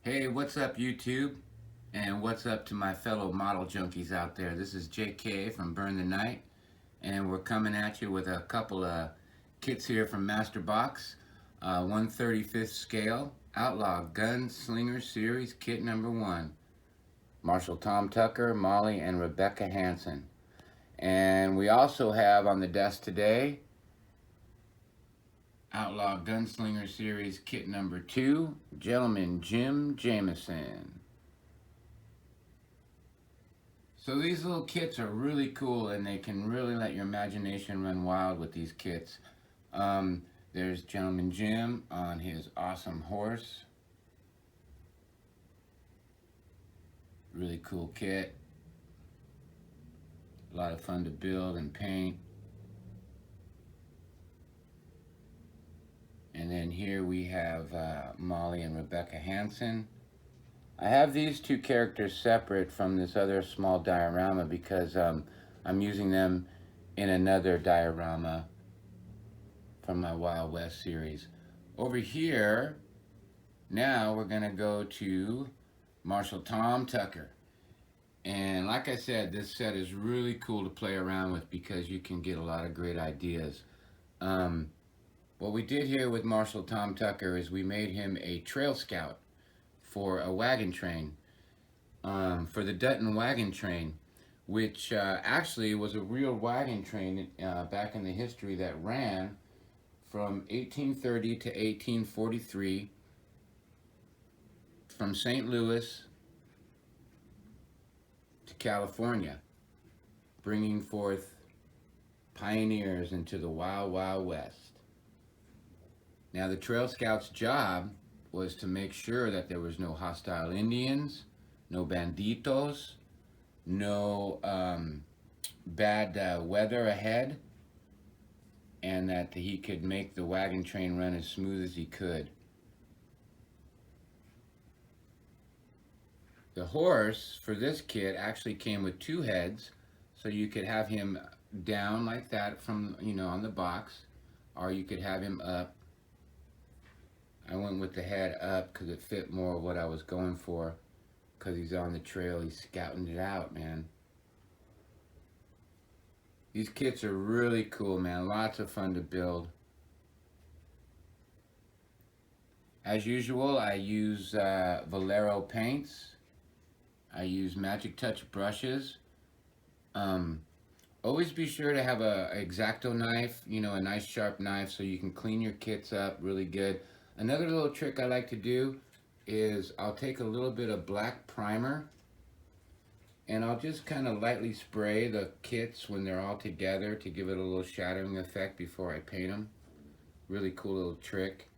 Hey, what's up, YouTube? And what's up to my fellow model junkies out there? This is JK from Burn the Night, and we're coming at you with a couple of kits here from Master Box. 1/35th scale, Outlaw Gunslinger Series, kit number 1. Marshall Tom Tucker, Molly, and Rebecca Hansen. And we also have on the desk today Outlaw Gunslinger Series kit number 2, Gentleman Jim Jameson. So these little kits are really cool, and they can really let your imagination run wild with these kits. There's Gentleman Jim on his awesome horse. Really cool kit. A lot of fun to build and paint. And then here we have Molly and Rebecca Hansen. I have these two characters separate from this other small diorama because I'm using them in another diorama from my Wild West series. Over here, now we're gonna go to Marshall Tom Tucker. And like I said, this set is really cool to play around with because you can get a lot of great ideas. What we did here with Marshall Tom Tucker is we made him a trail scout for a wagon train, for the Dutton wagon train, which actually was a real wagon train back in the history that ran from 1830 to 1843 from St. Louis to California, bringing forth pioneers into the wild, wild west. Now, the Trail Scout's job was to make sure that there was no hostile Indians, no banditos, no bad weather ahead, and that he could make the wagon train run as smooth as he could. The horse for this kit actually came with 2 heads, so you could have him down like that from, on the box, or you could have him up. I went with the head up because it fit more of what I was going for, because he's on the trail, he's scouting it out, man. These kits are really cool, man. Lots of fun to build. As usual, I use Valero paints. I use Magic Touch brushes. Always be sure to have a X-Acto knife, a nice sharp knife, so you can clean your kits up really good. Another little trick I like to do is I'll take a little bit of black primer and I'll just kind of lightly spray the kits when they're all together to give it a little shadowing effect before I paint them. Really cool little trick.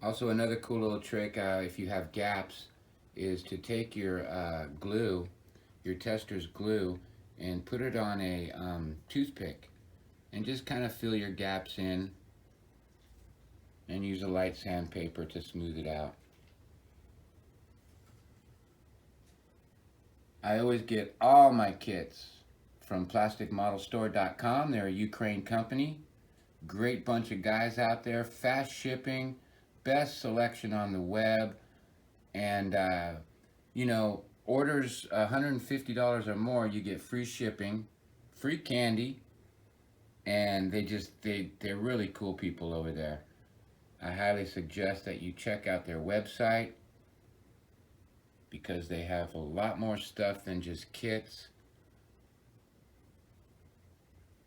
Also, another cool little trick, if you have gaps, is to take your glue, your tester's glue, and put it on a toothpick and just kind of fill your gaps in, and use a light sandpaper to smooth it out. I always get all my kits from plasticmodelstore.com. They're a Ukraine company. Great bunch of guys out there, fast shipping, best selection on the web, and orders $150 or more, you get free shipping, free candy, and they're really cool people over there. I highly suggest that you check out their website because they have a lot more stuff than just kits.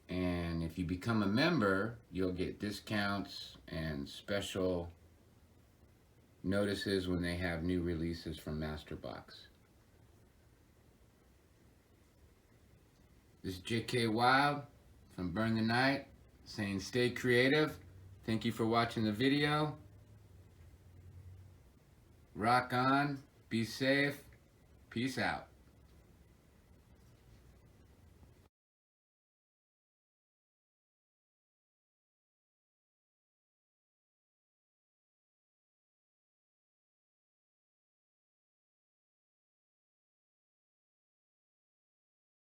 And if you become a member, you'll get discounts and special notices when they have new releases from Master Box. This is JK Wild from Burn the Night saying stay creative. Thank you for watching the video. Rock on, be safe, peace out.